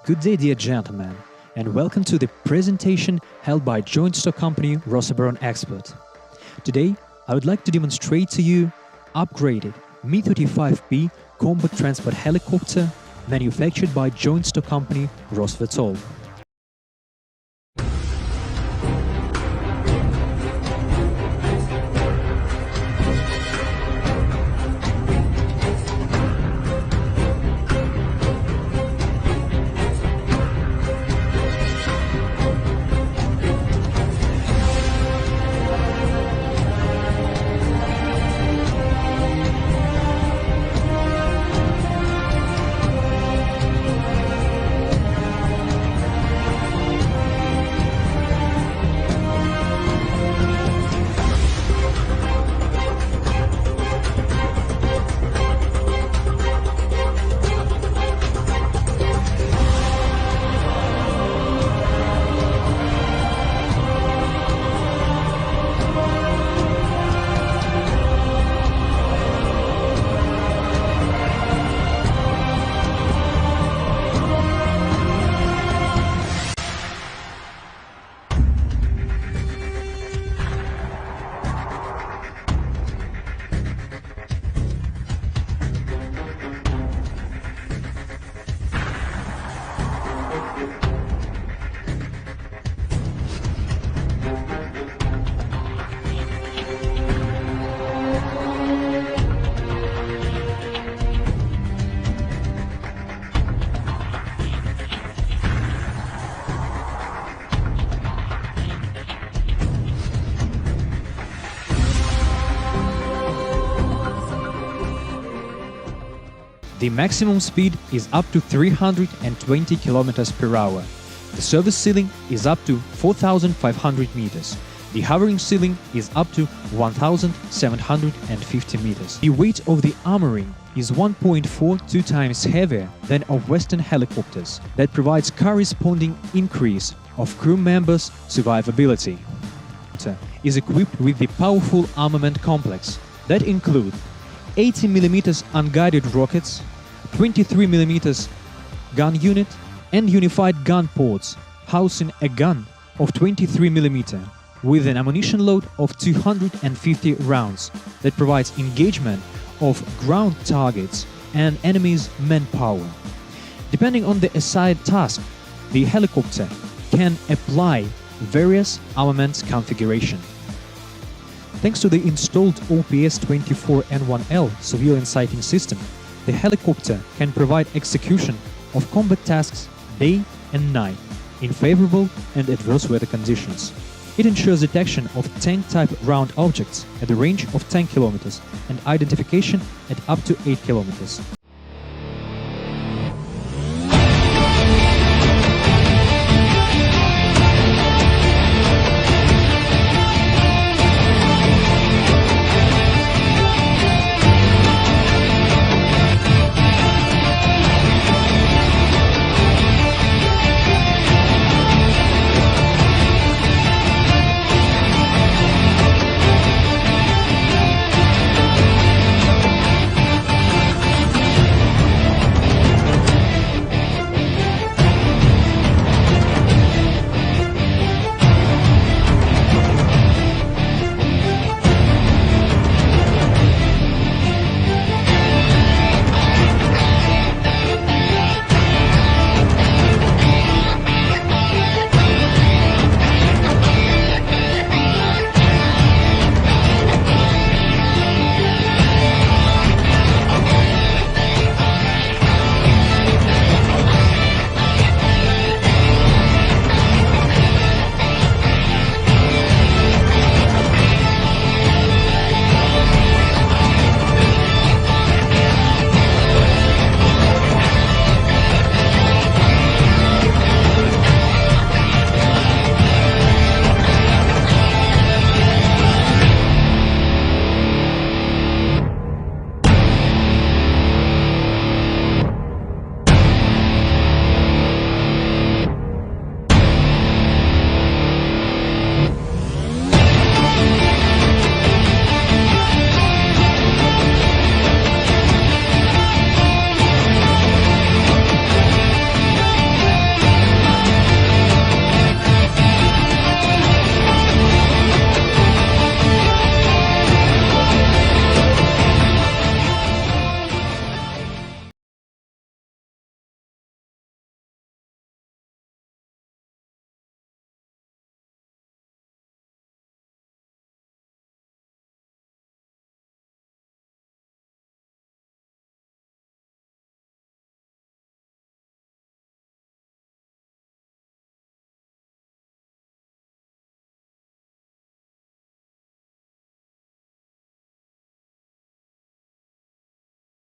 Good day, dear gentlemen, and welcome to the presentation held by joint stock company Rosabaron Expert. Today, I would like to demonstrate to you upgraded Mi-35 combat transport helicopter manufactured by joint stock company Rosvertol. The maximum speed is up to 320 km per hour. The service ceiling is up to 4,500 meters. The hovering ceiling is up to 1,750 meters. The weight of the armoring is 1.42 times heavier than of Western helicopters. That provides corresponding increase of crew members' survivability. The is equipped with the powerful armament complex that include 80mm unguided rockets, 23mm gun unit, and unified gun ports housing a gun of 23mm with an ammunition load of 250 rounds that provides engagement of ground targets and enemy's manpower. Depending on the assigned task, the helicopter can apply various armaments configuration. Thanks to the installed OPS-24N1L civilian sighting system, the helicopter can provide execution of combat tasks day and night in favorable and adverse weather conditions. It ensures detection of tank-type round objects at a range of 10 km and identification at up to 8 km.